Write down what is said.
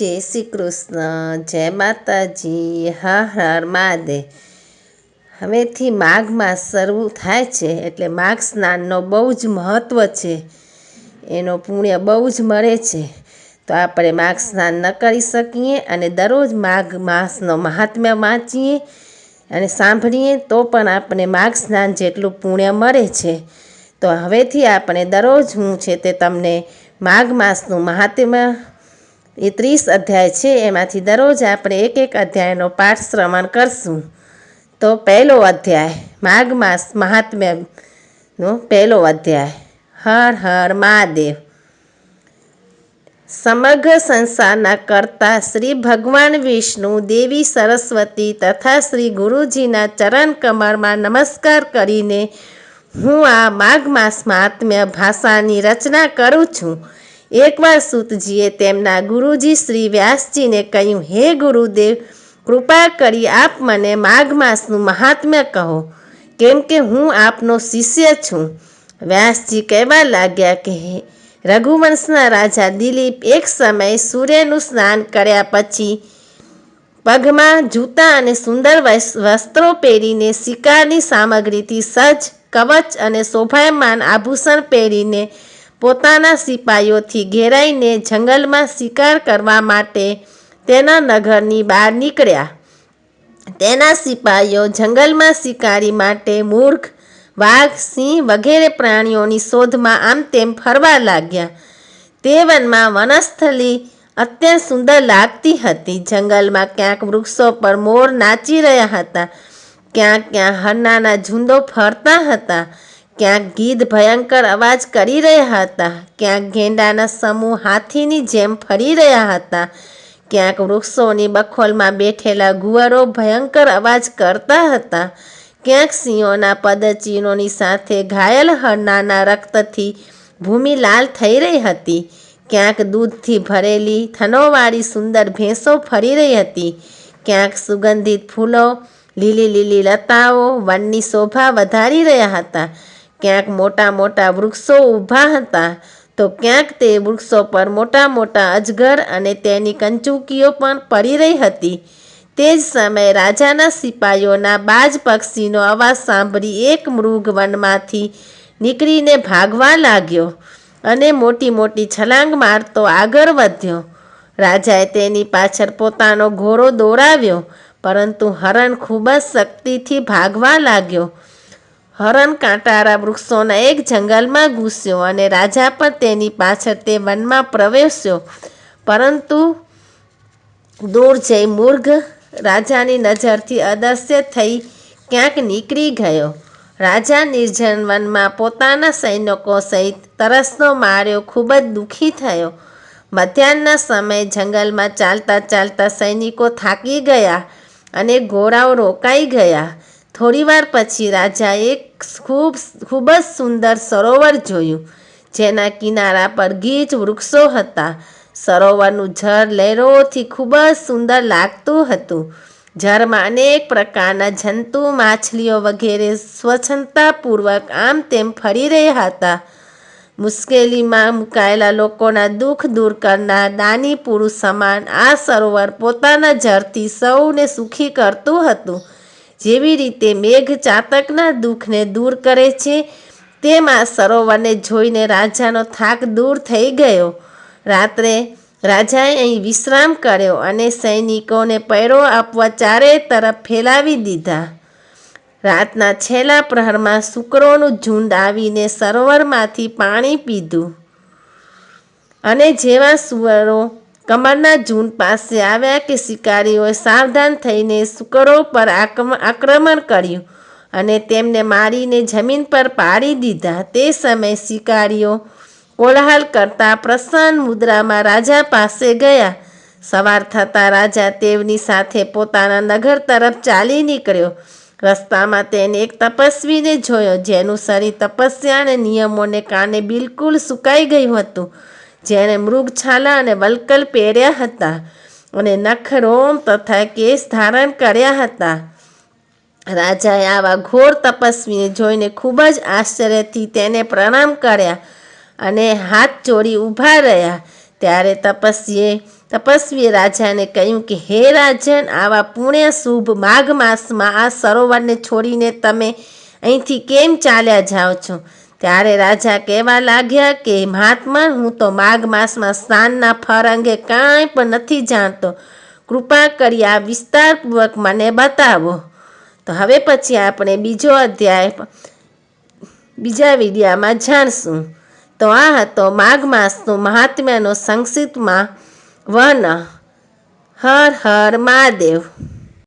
જય શ્રી કૃષ્ણ, જય માતાજી, હર હર મહાદેવ। હવેથી માઘ માસ શરૂ થાય છે એટલે માઘ સ્નાનનો બહુ જ મહત્ત્વ છે, એનો પુણ્ય બહુ જ મળે છે। તો આપણે માઘ સ્નાન ન કરી શકીએ અને દરરોજ માઘ માસનો મહાત્મ્ય વાંચીએ અને સાંભળીએ તો પણ આપણે માઘ સ્નાન જેટલું પુણ્ય મળે છે। તો હવેથી આપણે દરરોજ હું છે તે તમને માઘ માસનું મહાત્મ્ય 30 અધ્યાય છે, એમાંથી દરરોજ આપણે એક એક અધ્યાયનો પાઠ શ્રવણ કરશું। તો પહેલો અધ્યાય માઘ માસ મહાત્મ્યનો પહેલો અધ્યાય, હર હર મહાદેવ। સમગ્ર સંસારના કર્તા શ્રી ભગવાન વિષ્ણુ, દેવી સરસ્વતી તથા શ્રી ગુરુજીના ચરણ કમળમાં નમસ્કાર કરીને હું આ માઘ માસ મહાત્મ્ય ભાષાની રચના કરું છું। એકવાર સૂતજીએ તેમના ગુરુજી શ્રી વ્યાસજીને કહ્યું, હે ગુરુદેવ, કૃપા કરી આપ મને માઘ માસનું મહાત્મ્ય કહો, કેમ કે હું આપનો શિષ્ય છું। વ્યાસજી કહેવા લાગ્યા કે રઘુવંશના રાજા દિલીપ એક સમયે સૂર્યનું સ્નાન કર્યા પછી પગમાં જૂતા અને સુંદર વસ્ત્રો પહેરીને શિકારની સામગ્રીથી સજ્જ કવચ અને શોભાયમાન આભૂષણ પહેરીને પોતાના સિપાહીઓથી ઘેરાઈને જંગલમાં શિકાર કરવા માટે તેના નગરની બહાર નીકળ્યા। તેના સિપાહીઓ જંગલમાં શિકારી માટે મૂર્ખ, વાઘ, સિંહ વગેરે પ્રાણીઓની શોધમાં આમ તેમ ફરવા લાગ્યા। તે વનમાં વનસ્થલી અત્યંત સુંદર લાગતી હતી। જંગલમાં ક્યાંક વૃક્ષો પર મોર નાચી રહ્યા હતા, ક્યાંક હરણાના ઝુંડો ફરતા હતા, ક્યાંક ગીધ ભયંકર અવાજ કરી રહ્યા હતા, ક્યાંક ગેંડાના સમૂહ હાથીની જેમ ફરી રહ્યા હતા, ક્યાંક વૃક્ષોની બખોલમાં બેઠેલા ઘુવરો ભયંકર અવાજ કરતા હતા, ક્યાંક સિંહોના પદચિહ્નોની સાથે ઘાયલ હરણાના રક્તથી ભૂમિ લાલ થઈ રહી હતી, ક્યાંક દૂધથી ભરેલી થનોવાળી સુંદર ભેંસો ફરી રહી હતી, ક્યાંક સુગંધિત ફૂલો, લીલી લીલી લતાઓ વનની શોભા વધારી રહ્યા હતા, ક્યાંક મોટા મોટા વૃક્ષો ઊભા હતા, તો ક્યાંક તે વૃક્ષો પર મોટા મોટા અજગર અને તેની કંચુકીઓ પણ પડી રહી હતી। તે જ સમયે રાજાના સિપાહીઓના બાજ પક્ષીનો અવાજ સાંભળી એક મૃગ વનમાંથી નીકળીને ભાગવા લાગ્યો અને મોટી મોટી છલાંગ મારતો આગળ વધ્યો। રાજાએ તેની પાછળ પોતાનો ઘોડો દોડાવ્યો, પરંતુ હરણ ખૂબ જ શક્તિથી ભાગવા લાગ્યો। હરણ કાંટાળા વૃક્ષોના એક જંગલમાં ઘૂસ્યો અને રાજા પણ તેની પાછળ તે વનમાં પ્રવેશ્યો, પરંતુ દૂર જઈ મૃગ રાજાની નજરથી અદૃશ્ય થઈ ક્યાંક નીકળી ગયો। રાજા નિર્જન વનમાં પોતાના સૈનિકો સહિત તરસનો માર્યો ખૂબ જ દુઃખી થયો। મધ્યાહ્નના સમયે જંગલમાં ચાલતા ચાલતા સૈનિકો થાકી ગયા અને ઘોડાઓ રોકાઈ ગયા। થોડીવાર પછી રાજાએ એક ખૂબ જ સુંદર સરોવર જોયું, જેના કિનારા પર ગીચ વૃક્ષો હતા। સરોવરનું જળ લહેરોથી ખૂબ જ સુંદર લાગતું હતું। જળમાં અનેક પ્રકારના જંતુ, માછલીઓ વગેરે સ્વચ્છતાપૂર્વક આમ તેમ ફરી રહ્યા હતા। મુશ્કેલીમાં મુકાયેલા લોકોના દુઃખ દૂર કરનાર દાની પુરુષ સમાન આ સરોવર પોતાના જળથી સૌને સુખી કરતું હતું। જેવી રીતે મેઘ ચાતકના દુઃખને દૂર કરે છે, તેમ આ સરોવરને જોઈને રાજાનો થાક દૂર થઈ ગયો। રાત્રે રાજાએ અહીં વિશ્રામ કર્યો અને સૈનિકોને પહેરો આપવા ચારે તરફ ફેલાવી દીધા। રાતના છેલ્લા પ્રહરમાં શુકરોનું ઝુંડ આવીને સરોવરમાંથી પાણી પીધું અને જેવા શુકરો કમળના ઝુંડ પાસે આવ્યા કે શિકારીઓએ સાવધાન થઈને શુકરો પર આક્રમણ કર્યું અને તેમને મારીને જમીન પર પાડી દીધા। તે સમયે શિકારીઓ કોલાહલ કરતા પ્રસન્ન મુદ્રામાં રાજા પાસે ગયા। સવાર થતાં રાજા તેમની સાથે પોતાના નગર તરફ ચાલી નીકળ્યો। રસ્તામાં તેને એક તપસ્વીને જોયો, જેનું શરીર તપસ્યા અને નિયમોને કારણે બિલકુલ સુકાઈ ગયું હતું, જેણે મૃગછાલા અને વલ્કલ પહેર્યા હતા અને નખ, રોમ તથા કેશ ધારણ કર્યા હતા। રાજાએ આવા ઘોર તપસ્વીને જોઈને ખૂબ જ આશ્ચર્યથી તેને પ્રણામ કર્યા અને હાથ જોડી ઊભા રહ્યા। ત્યારે તપસ્વીએ તપસ્વીએ રાજાને કહ્યું કે હે રાજન, આવા પુણ્ય શુભ માઘ માસમાં આ સરોવરને છોડીને તમે અહીંથી કેમ ચાલ્યા જાઓ છો? ત્યારે રાજા કહેવા લાગ્યા કે મહાત્મા, હું તો માઘ માસમાં સ્નાનના ફળ અંગે કાંઈ પણ નથી જાણતો. કૃપા કરી આ વિસ્તારપૂર્વક મને બતાવો. તો હવે પછી આપણે બીજો અધ્યાય બીજા વિડીયામાં જાણશું. તો આ હતો માઘ માસનું મહાત્મ્યનો સંક્ષિપ્તમાં વર્ણન. હર હર મહાદેવ.